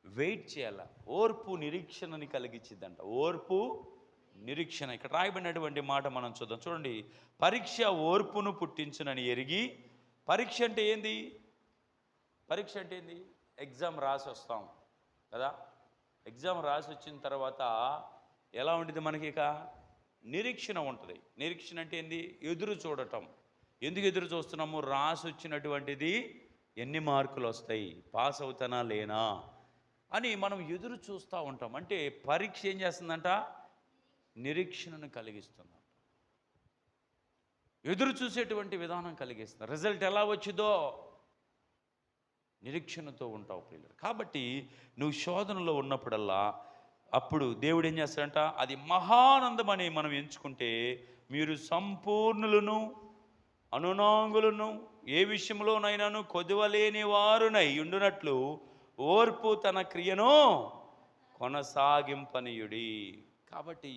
వెయిట్ చేయాల. ఓర్పు నిరీక్షణని కలిగించిద్దంట. ఓర్పు నిరీక్షణ. ఇక్కడ రాయబడినటువంటి మాట మనం చూద్దాం. చూడండి, పరీక్ష ఓర్పును పుట్టించునని ఎరిగి. పరీక్ష అంటే ఏంది? పరీక్ష అంటే ఏంది? ఎగ్జామ్ రాసి వస్తాం కదా. ఎగ్జామ్ రాసి వచ్చిన తర్వాత ఎలా ఉంటుంది మనకి? ఇక నిరీక్షణ ఉంటుంది. నిరీక్షణ అంటే ఏంది? ఎదురు చూడటం. ఎందుకు ఎదురు చూస్తున్నాము? రాసి వచ్చినటువంటిది ఎన్ని మార్కులు వస్తాయి, పాస్ అవుతానా లేనా అని మనం ఎదురు చూస్తూ ఉంటాం. అంటే పరీక్ష ఏం చేస్తుందంట? నిరీక్షణను కలిగిస్తుందంట. ఎదురు చూసేటువంటి విధానం కలిగిస్తుంది. రిజల్ట్ ఎలా వచ్చిందో నిరీక్షణతో ఉంటావు ప్రియులు. కాబట్టి నువ్వు శోధనలో ఉన్నప్పుడల్లా అప్పుడు దేవుడు ఏం చేస్తాడంట? అది మహానందమని మనం ఎంచుకుంటే మీరు సంపూర్ణులను అనునాంగులను ఏ విషయంలోనైనాను కొదవలేని వారునై ఉండునట్లు ఓర్పు తన క్రియను కొనసాగింపనీయుడి. కాబట్టి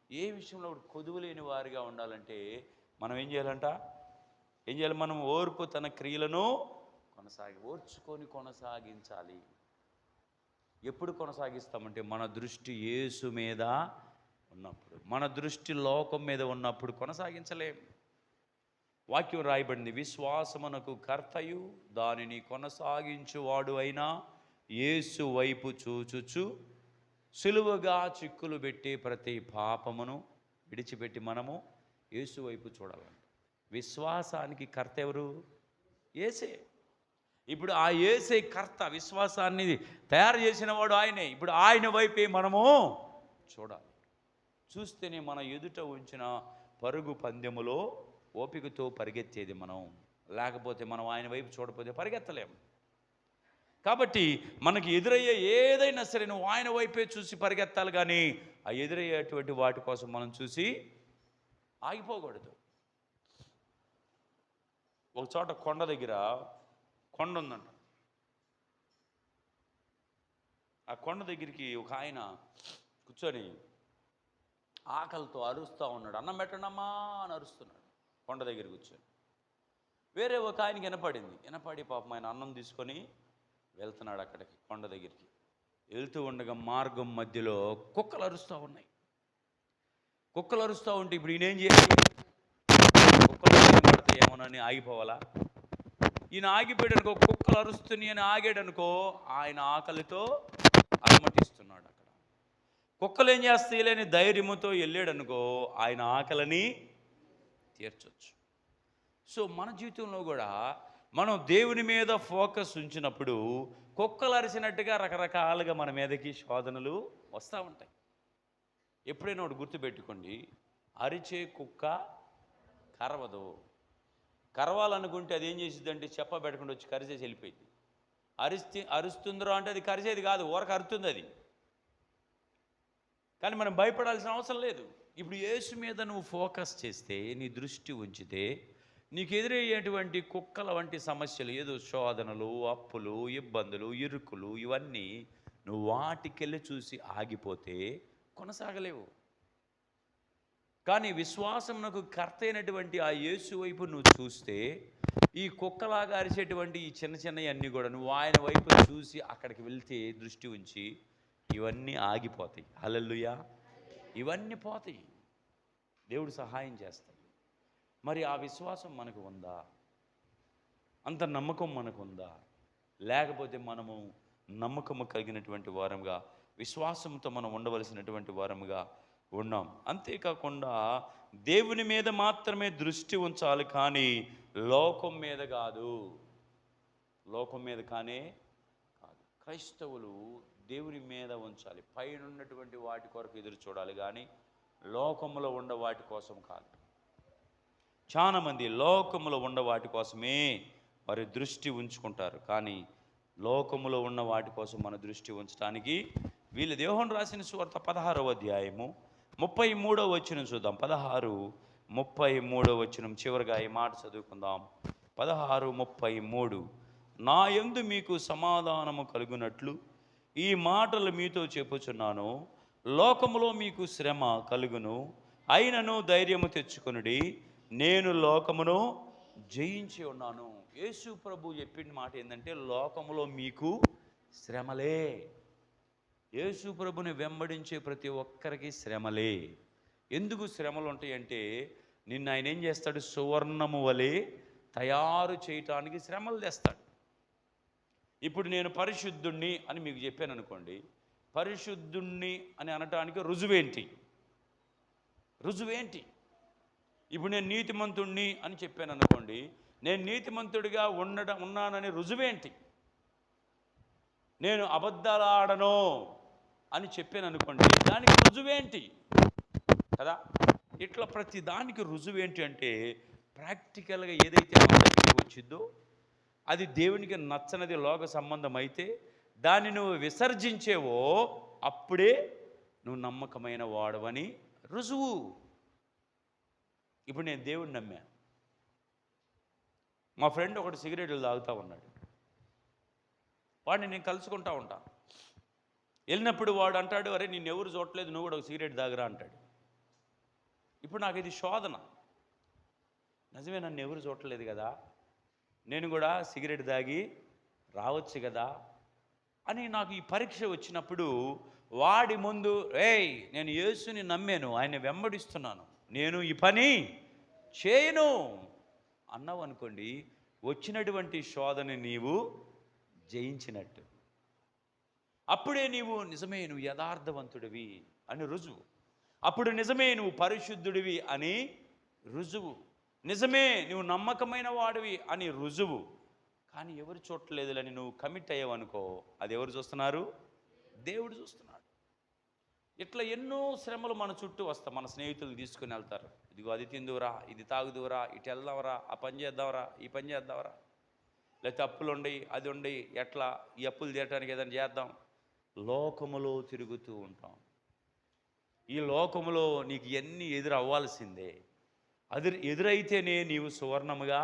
ఏ విషయంలో కొదువలేని వారిగా ఉండాలంటే మనం ఏం చేయాలంట? ఏం చేయాలి? మనం ఓర్పు తన క్రియలను ఓర్చుకొని కొనసాగించాలి. ఎప్పుడు కొనసాగిస్తామంటే మన దృష్టి యేసు మీద ఉన్నప్పుడు, మన దృష్టి లోకం మీద ఉన్నప్పుడు కొనసాగించలేం. వాక్యం రాయబడింది, విశ్వాసమునకు కర్తయు దానిని కొనసాగించువాడు అయినా యేసు వైపు చూచుచు సులువుగా చిక్కులు పెట్టి ప్రతి పాపమును విడిచిపెట్టి మనము యేసు వైపు చూడాలంట. విశ్వాసానికి కర్త ఎవరు? యేసే. ఇప్పుడు ఆ యేసే కర్త. విశ్వాసాన్ని తయారు చేసిన వాడు ఆయనే. ఇప్పుడు ఆయన వైపే మనము చూడాలి. చూస్తేనే మన ఎదుట ఉంచిన పరుగు పందెములో ఓపికతో పరిగెత్తేది మనం. లేకపోతే మనం ఆయన వైపు చూడకపోతే పరిగెత్తలేము. కాబట్టి మనకి ఎదురయ్యే ఏదైనా సరే నువ్వు ఆయన వైపే చూసి పరిగెత్తాలి. కానీ ఆ ఎదురయ్యేటువంటి వాటి కోసం మనం చూసి ఆగిపోకూడదు. ఒక చోట కొండ దగ్గర కొండ ఉందంట. ఆ కొండ దగ్గరికి ఒక ఆయన కూర్చొని ఆకలితో అరుస్తూ ఉన్నాడు. అన్నం పెట్టండమ్మా అని అరుస్తున్నాడు కొండ దగ్గర కూర్చొని. వేరే ఒక ఆయనకి వినపడి పాపం ఆయన అన్నం తీసుకొని వెళ్తున్నాడు అక్కడికి కొండ దగ్గరికి. వెళ్తూ ఉండగా మార్గం మధ్యలో కుక్కలు అరుస్తూ ఉన్నాయి. కుక్కలు అరుస్తూ ఉంటే ఇప్పుడు ఈయనేం చేయాలి? కుక్కలు పడితే ఏమోనని ఆగిపోవాలా? ఈయన ఆగిపోయాడు అనుకో, కుక్కలు అరుస్తున్నాయి అని ఆగాడు అనుకో, ఆయన ఆకలితో అలమటిస్తున్నాడు అక్కడ. కుక్కలు ఏం చేస్తాయి లేని ధైర్యముతో వెళ్ళాడు అనుకో, ఆయన ఆకలిని తీర్చొచ్చు. సో మన జీవితంలో కూడా మనం దేవుని మీద ఫోకస్ ఉంచినప్పుడు కుక్కలు అరిచినట్టుగా రకరకాలుగా మన మీదకి శోధనలు వస్తూ ఉంటాయి. ఎప్పుడైనా ఒకటి గుర్తుపెట్టుకోండి, అరిచే కుక్క కరవదు. కరవాలనుకుంటే అది ఏం చేసిద్దంటే చెప్పబెట్టకుండా వచ్చి కరిచేసి వెళ్ళిపోయింది. అరుస్తుందిరా అంటే అది కరిచేది కాదు, ఊరకు అరుతుంది అది. కానీ మనం భయపడాల్సిన అవసరం లేదు. ఇప్పుడు యేసు మీద నువ్వు ఫోకస్ చేస్తే, నీ దృష్టి ఉంచితే, నీకు ఎదురయ్యేటువంటి కుక్కల వంటి సమస్యలు, ఏదో శోధనలు, అప్పులు, ఇబ్బందులు, ఇరుకులు, ఇవన్నీ నువ్వు వాటికెళ్ళి చూసి ఆగిపోతే కొనసాగలేవు. కానీ విశ్వాసమునకు కర్త అయినటువంటి ఆ యేసు వైపు నువ్వు చూస్తే, ఈ కుక్కలాగా అరిచేటువంటి ఈ చిన్న చిన్నవి అన్నీ కూడా నువ్వు ఆయన వైపు చూసి అక్కడికి వెళ్తే దృష్టి ఉంచి ఇవన్నీ ఆగిపోతాయి. హల్లెలూయా. ఇవన్నీ పోతాయి, దేవుడు సహాయం చేస్తాడు. మరి ఆ విశ్వాసం మనకు ఉందా? అంత నమ్మకం మనకు ఉందా? లేకపోతే మనము నమ్మకము కలిగినటువంటి వారముగా, విశ్వాసంతో మనం ఉండవలసినటువంటి వారముగా ఉన్నాం. అంతేకాకుండా దేవుని మీద మాత్రమే దృష్టి ఉంచాలి, కానీ లోకం మీద కాదు. లోకం మీద కానే కాదు. క్రైస్తవులు దేవుని మీద ఉంచాలి. పైన ఉన్నటువంటి వాటి కొరకు ఎదురు చూడాలి, కానీ లోకములో ఉండ వాటి కోసం కాదు. చాలామంది లోకములో ఉన్న వాటి కోసమే వారి దృష్టి ఉంచుకుంటారు, కానీ లోకములో ఉన్న వాటి కోసం మన దృష్టి ఉంచడానికి వీళ్ళు. యోహాను రాసిన సువార్త 16వ అధ్యాయము 33వ వచనం చూద్దాం. 16:33 వచనం చివరిగా ఈ మాట చదువుకుందాం. 16:33 నా యందు మీకు సమాధానము కలుగునట్లు ఈ మాటలు మీతో చెప్పుచున్నాను. లోకములో మీకు శ్రమ కలుగును, అయినను ధైర్యము తెచ్చుకొనుడి, నేను లోకమును జయించి ఉన్నాను. యేసు ప్రభు చెప్పిన మాట ఏంటంటే, లోకములో మీకు శ్రమలే. యేసు ప్రభుని వెంబడించే ప్రతి ఒక్కరికి శ్రమలే. ఎందుకు శ్రమలు ఉంటాయంటే, నిన్న ఆయన ఏం చేస్తాడు? సువర్ణము వలె తయారు చేయటానికి శ్రమలు తెస్తాడు. ఇప్పుడు నేను పరిశుద్ధుణ్ణి అని మీకు చెప్పాను అనుకోండి, పరిశుద్ధుణ్ణి అని అనటానికి రుజువేంటి? ఇప్పుడు నేను నీతిమంతుణ్ణి అని చెప్పాను అనుకోండి, నేను నీతిమంతుడిగా ఉన్నానని రుజువేంటి? నేను అబద్ధాలు ఆడను అని చెప్పాను అనుకోండి, దానికి రుజువేంటి కదా? ఇట్లా ప్రతి దానికి రుజువేంటి అంటే, ప్రాక్టికల్గా ఏదైతే మనకి వచ్చిందో అది దేవునికి నచ్చనిది, లోక సంబంధం అయితే దాన్ని నువ్వు విసర్జించేవో అప్పుడే నువ్వు నమ్మకమైన వాడవని రుజువు. ఇప్పుడు నేను దేవుడిని నమ్మాను. మా ఫ్రెండ్ ఒకటి సిగరెట్లు తాగుతూ ఉన్నాడు. వాడిని నేను కలుసుకుంటూ ఉంటాను. వెళ్ళినప్పుడు వాడు అంటాడు, అరే నిన్ను ఎవరు చూడలేదు, నువ్వు కూడా ఒక సిగరెట్ తాగరా అంటాడు. ఇప్పుడు నాకు ఇది శోధన. నిజమే, నన్ను ఎవరు చూడలేదు కదా, నేను కూడా సిగరెట్ తాగి రావచ్చు కదా అని నాకు ఈ పరీక్ష వచ్చినప్పుడు, వాడి ముందు నేను యేసుని నమ్మాను, ఆయన వెంబడిస్తున్నాను, నేను ఈ పని చేయను అన్నావు అనుకోండి, వచ్చినటువంటి శోధన నీవు జయించినట్టు. అప్పుడే నీవు నిజమే నువ్వు యథార్థవంతుడివి అని రుజువు. అప్పుడు నిజమే నువ్వు పరిశుద్ధుడివి అని రుజువు. నిజమే నువ్వు నమ్మకమైన వాడివి అని రుజువు. కానీ ఎవరు చూడలేదులని నువ్వు కమిట్ అయ్యావనుకో, అది ఎవరు చూస్తున్నారు? దేవుడు చూస్తున్నాడు. ఇట్లా ఎన్నో శ్రమలు మన చుట్టూ వస్తాయి. మన స్నేహితులు తీసుకుని వెళ్తారు, ఇదిగో అది తిందువురా, ఇది తాగుదువురా, ఇటు వెళ్దాంరా, ఆ పని చేద్దాంరా, ఈ పని చేద్దాంరా, లేకపోతే అప్పులు ఉండయి, అది ఉండయి, ఎట్లా ఈ అప్పులు తీయటానికి ఏదైనా చేద్దాం. లోకములో తిరుగుతూ ఉంటాం. ఈ లోకములో నీకు ఎన్ని ఎదురు అవ్వాల్సిందే. ఎదురైతేనే నీవు సువర్ణముగా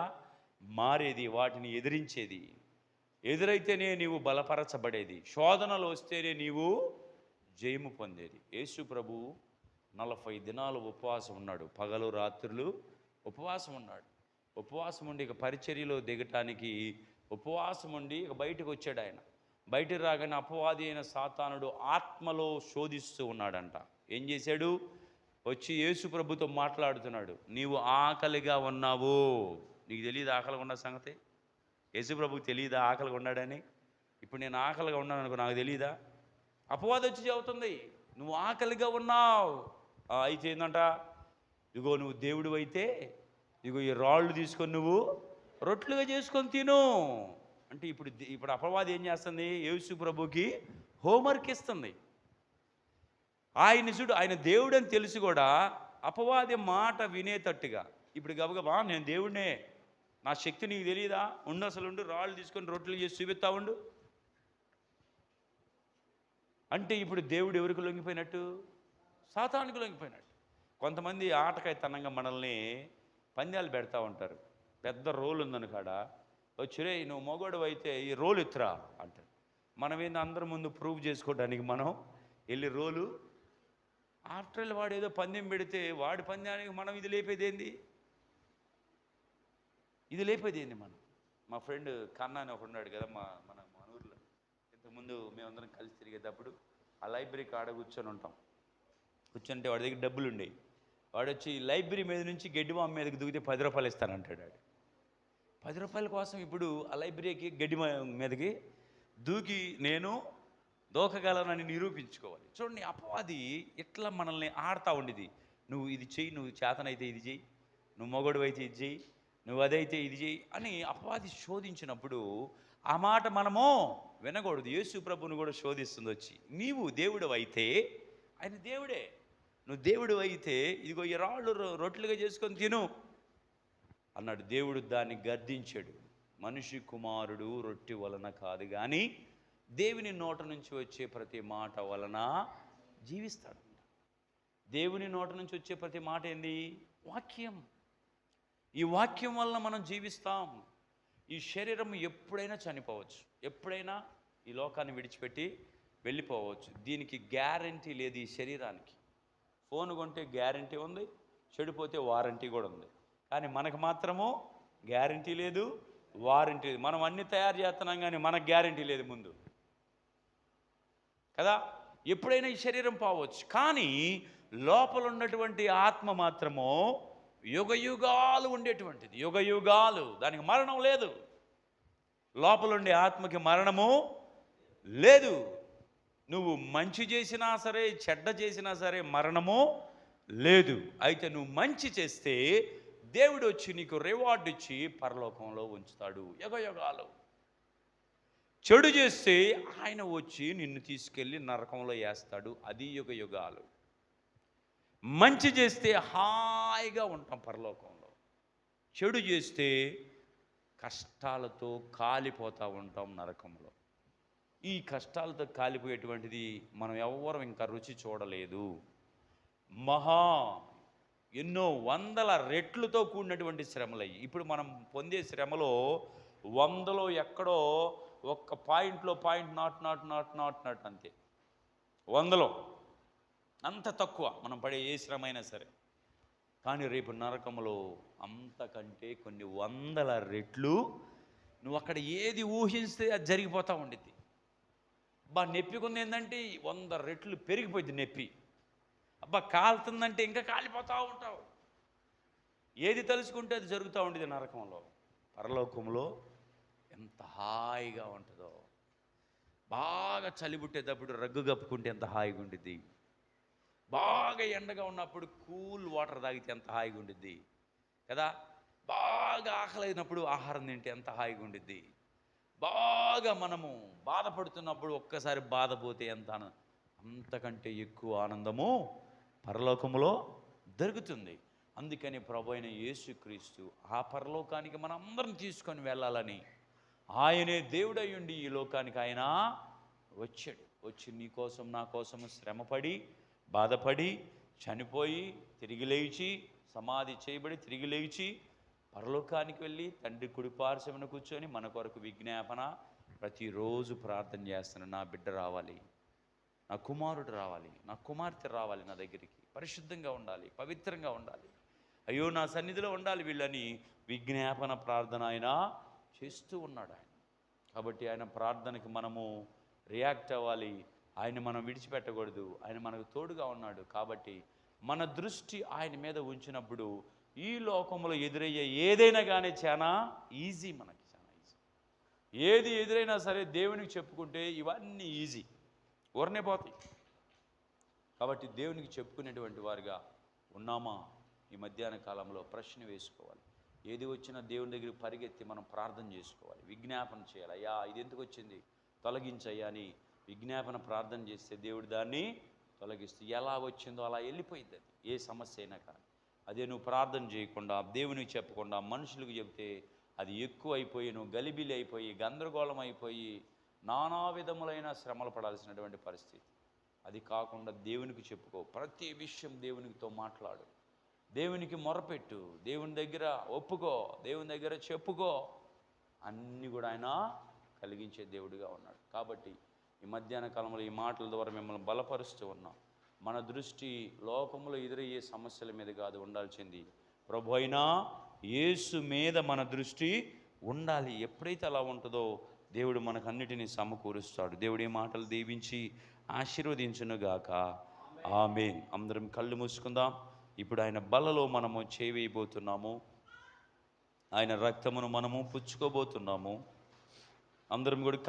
మారేది, వాటిని ఎదిరించేది. ఎదురైతేనే నీవు బలపరచబడేది. శోధనలు వస్తేనే నీవు జయము పొందేది. యేసు ప్రభువు 40 దినాలు ఉపవాసం ఉన్నాడు. పగలు రాత్రులు ఉపవాసం ఉన్నాడు. ఉపవాసం ఉండి ఇక పరిచర్యలో దిగటానికి ఉపవాసం ఉండి ఇక బయటకు వచ్చాడు. ఆయన బయటకు రాగానే అపవాది అయిన సాతానుడు ఆత్మలో శోధిస్తూ ఉన్నాడంట. ఏం చేశాడు? వచ్చి యేసు ప్రభుతో మాట్లాడుతున్నాడు. నీవు ఆకలిగా ఉన్నావు. నీకు తెలియదు ఆకలిగా ఉన్న సంగతి? యేసు ప్రభుకి తెలియదా ఆకలిగా ఉన్నాడని? ఇప్పుడు నేను ఆకలిగా ఉన్నాను అనుకో, నాకు తెలియదా? అపవాది వచ్చి చెబుతుంది, నువ్వు ఆకలిగా ఉన్నావు. అయితే ఏందంట? ఇగో నువ్వు దేవుడు అయితే ఇగో ఈ రాళ్ళు తీసుకొని నువ్వు రొట్టెలుగా చేసుకొని తిను అంటే ఇప్పుడు అపవాది ఏం చేస్తుంది? యేసు ప్రభుకి హోంవర్క్ ఇస్తుంది. ఆయన దేవుడు అని తెలిసి కూడా అపవాది మాట వినేటట్టుగా ఇప్పుడు గబగబా నేను దేవుడినే, నా శక్తి నీకు తెలియదా, అసలు రాళ్ళు తీసుకొని రొట్టెలు చేసి చూపిస్తా ఉండు అంటే ఇప్పుడు దేవుడు ఎవరికి లొంగిపోయినట్టు? సాతానుకు లొంగిపోయినట్టు. కొంతమంది ఆటకాయతనంగా మనల్ని పందాలు పెడతా ఉంటారు. పెద్ద రోల్ ఉందని కాడ వచ్చిరే నువ్వు మగోడు అయితే ఈ రోలు ఎత్తురా అంటారు. మనం ఏంది అందరి ముందు ప్రూవ్ చేసుకోవడానికి మనం వెళ్ళి రోలు ఆఫ్టర్ వాడు ఏదో పందెం పెడితే వాడి పందానికి మనం ఇది లేపేదేంది? మనం. మా ఫ్రెండ్ కన్నా అని ఒకడు ఉన్నాడు కదా, మన ఊర్లో. ఇంతకుముందు మేమందరం కలిసి తిరిగేటప్పుడు ఆ లైబ్రరీకి ఆడ కూర్చొని ఉంటాం. కూర్చుంటే వాడి దగ్గర డబ్బులు ఉండేవి. వాడు వచ్చి లైబ్రరీ మీద నుంచి గడ్డిమామ మీదకి దూకితే 10 రూపాయలు ఇస్తానంటాడు. వాడు 10 రూపాయల కోసం ఇప్పుడు ఆ లైబ్రరీకి గడ్డి మీదకి దూకి నేను దూకగలనని నిరూపించుకోవాలి. చూడండి, అపవాది ఇట్లా మనల్ని ఆడుతూ ఉండేది. నువ్వు ఇది చెయ్యి, నువ్వు చేతనైతే ఇది చెయ్యి, నువ్వు మొగడు అయితే ఇది చెయ్యి, నువ్వు అదైతే ఇది చెయ్యి అని అపవాది శోధించినప్పుడు ఆ మాట మనము వినకూడదు. యేసు ప్రభుని కూడా శోధిస్తుంది వచ్చి. నీవు దేవుడు అయితే ఆయన దేవుడే, నువ్వు దేవుడు అయితే ఇదిగో ఈ రాళ్ళు రొట్టెలుగా చేసుకొని తిను అన్నాడు. దేవుడు దాన్ని గద్దించాడు. మనిషి కుమారుడు రొట్టె వలన కాదు కానీ దేవుని నోట నుంచి వచ్చే ప్రతి మాట వలన జీవిస్తాడు. దేవుని నోట నుంచి వచ్చే ప్రతి మాట ఏంది? వాక్యం. ఈ వాక్యం వలన మనం జీవిస్తాం. ఈ శరీరం ఎప్పుడైనా చనిపోవచ్చు, ఎప్పుడైనా ఈ లోకాన్ని విడిచిపెట్టి వెళ్ళిపోవచ్చు. దీనికి గ్యారంటీ లేదు. ఈ శరీరానికి ఫోన్ కొంటే గ్యారంటీ ఉంది, చెడిపోతే వారంటీ కూడా ఉంది. కానీ మనకు మాత్రము గ్యారంటీ లేదు, వారంటీ లేదు. మనం అన్నీ తయారు చేస్తున్నాం కానీ మనకు గ్యారంటీ లేదు ముందు కదా. ఎప్పుడైనా ఈ శరీరం పోవచ్చు, కానీ లోపల ఉన్నటువంటి ఆత్మ మాత్రము యుగయుగాలు ఉండేటువంటిది. యుగయుగాలు, దానికి మరణం లేదు. లోపల ఉండే ఆత్మకి మరణము లేదు. నువ్వు మంచి చేసినా సరే, చెడ్డ చేసినా సరే మరణము లేదు. అయితే నువ్వు మంచి చేస్తే దేవుడు వచ్చి నీకు రివార్డు ఇచ్చి పరలోకంలో ఉంచుతాడు యుగయుగాలు. చెడు చేస్తే ఆయన వచ్చి నిన్ను తీసుకెళ్ళి నరకంలో వేస్తాడు. అది యుగయుగాలు. మంచి చేస్తే హాయిగా ఉంటాం పరలోకంలో. చెడు చేస్తే కష్టాలతో కాలిపోతూ ఉంటాం నరకంలో. ఈ కష్టాలతో కాలిపోయేటువంటిది మనం ఎవ్వరం ఇంకా రుచి చూడలేదు. ఎన్నో వందల రెట్లతో కూడినటువంటి శ్రమలయ్యి. ఇప్పుడు మనం పొందే శ్రమలో 100లో ఎక్కడో ఒక్క పాయింట్లో పాయింట్ నాట్ అంతే. 100లో అంత తక్కువ మనం పడే ఏ శ్రమ అయినా సరే. కానీ రేపు నరకంలో అంతకంటే కొన్ని వందల రెట్లు నువ్వు అక్కడ ఏది ఊహిస్తే అది జరిగిపోతూ ఉండిద్ది. నొప్పికుంది ఏంటంటే 100 రెట్లు పెరిగిపోయింది నొప్పి. కాలుతుందంటే ఇంకా కాలిపోతూ ఉంటావు. ఏది తలుచుకుంటే అది జరుగుతూ ఉండేది నరకంలో. పరలోకంలో ఎంత హాయిగా ఉంటుందో. బాగా చలి పుట్టేటప్పుడు రగ్గు కప్పుకుంటే ఎంత హాయిగా ఉండిద్ది. బాగా ఎండగా ఉన్నప్పుడు కూల్ వాటర్ తాగితే ఎంత హాయిగా ఉండిద్ది కదా. బాగా ఆకలైనప్పుడు ఆహారం తింటే ఎంత హాయిగా ఉండిద్ది. బాగా మనము బాధపడుతున్నప్పుడు ఒక్కసారి బాధపోతే ఎంత అంతకంటే ఎక్కువ ఆనందము పరలోకములో దొరుకుతుంది. అందుకని ప్రభు అయిన యేసుక్రీస్తు ఆ పరలోకానికి మనం అందరం తీసుకొని వెళ్ళాలని ఆయనే దేవుడై ఉండి ఈ లోకానికి ఆయన వచ్చాడు. వచ్చి నీ కోసం నా కోసం శ్రమపడి బాధపడి చనిపోయి తిరిగి లేచి సమాధి చేయబడి తిరిగి లేచి పరలోకానికి వెళ్ళి తండ్రి కుడి పార్శ్వమున కూర్చొని మన కొరకు విజ్ఞాపన ప్రతిరోజు ప్రార్థన చేస్తున్నాను. నా బిడ్డ రావాలి, నా కుమారుడు రావాలి, నా కుమార్తె రావాలి, నా దగ్గరికి పరిశుద్ధంగా ఉండాలి, పవిత్రంగా ఉండాలి, అయ్యో నా సన్నిధిలో ఉండాలి వీళ్ళని విజ్ఞాపన ప్రార్థన ఆయన చేస్తూ ఉన్నాడు ఆయన. కాబట్టి ఆయన ప్రార్థనకి మనము రియాక్ట్ అవ్వాలి. ఆయన మనం విడిచిపెట్టకూడదు. ఆయన మనకు తోడుగా ఉన్నాడు. కాబట్టి మన దృష్టి ఆయన మీద ఉంచినప్పుడు ఈ లోకంలో ఎదురయ్యే ఏదైనా కానీ చాలా ఈజీ, మనకి చాలా ఈజీ. ఏది ఎదురైనా సరే దేవునికి చెప్పుకుంటే ఇవన్నీ ఈజీ, ఊరనే పోతాయి. కాబట్టి దేవునికి చెప్పుకునేటువంటి వారుగా ఉన్నామా? ఈ మధ్యాహ్న కాలంలో ప్రశ్న వేసుకోవాలి. ఏది వచ్చినా దేవుని దగ్గరికి పరిగెత్తి మనం ప్రార్థన చేసుకోవాలి, విజ్ఞాపన చేయాలి. అయ్యా ఇది ఎందుకు వచ్చింది, తొలగించయ్యా అని విజ్ఞాపన ప్రార్థన చేస్తే దేవుడు దాన్ని తొలగిస్తూ ఎలా వచ్చిందో అలా వెళ్ళిపోయింది. అది ఏ సమస్య అయినా కానీ అదే నువ్వు ప్రార్థన చేయకుండా దేవునికి చెప్పకుండా మనుషులకు చెప్తే అది ఎక్కువ అయిపోయి నువ్వు గలిబిలి అయిపోయి గందరగోళం అయిపోయి నానా విధములైన శ్రమలు పడాల్సినటువంటి పరిస్థితి. అది కాకుండా దేవునికి చెప్పుకో, ప్రతి విషయం దేవునితో మాట్లాడు, దేవునికి మొరపెట్టు, దేవుని దగ్గర ఒప్పుకో, దేవుని దగ్గర చెప్పుకో. అన్నీ కూడా ఆయన కలిగించే దేవుడిగా ఉన్నాడు. కాబట్టి ఈ మధ్యాహ్న కాలంలో ఈ మాటల ద్వారా మిమ్మల్ని బలపరుస్తూ ఉన్నాం. మన దృష్టి లోకంలో ఎదురయ్యే సమస్యల మీద కాదు ఉండాల్సింది, ప్రభు అయినా యేసు మీద మన దృష్టి ఉండాలి. ఎప్పుడైతే అలా ఉంటుందో దేవుడు మనకు అన్నిటినీ సమకూరుస్తాడు. దేవుడి మాటలు దీవించి ఆశీర్వదించునుగాక. ఆమేన్. అందరం కళ్ళు మూసుకుందాం. ఇప్పుడు ఆయన బలలో మనము చేవేయబోతున్నాము, ఆయన రక్తమును మనము పుచ్చుకోబోతున్నాము. అందరం కూడా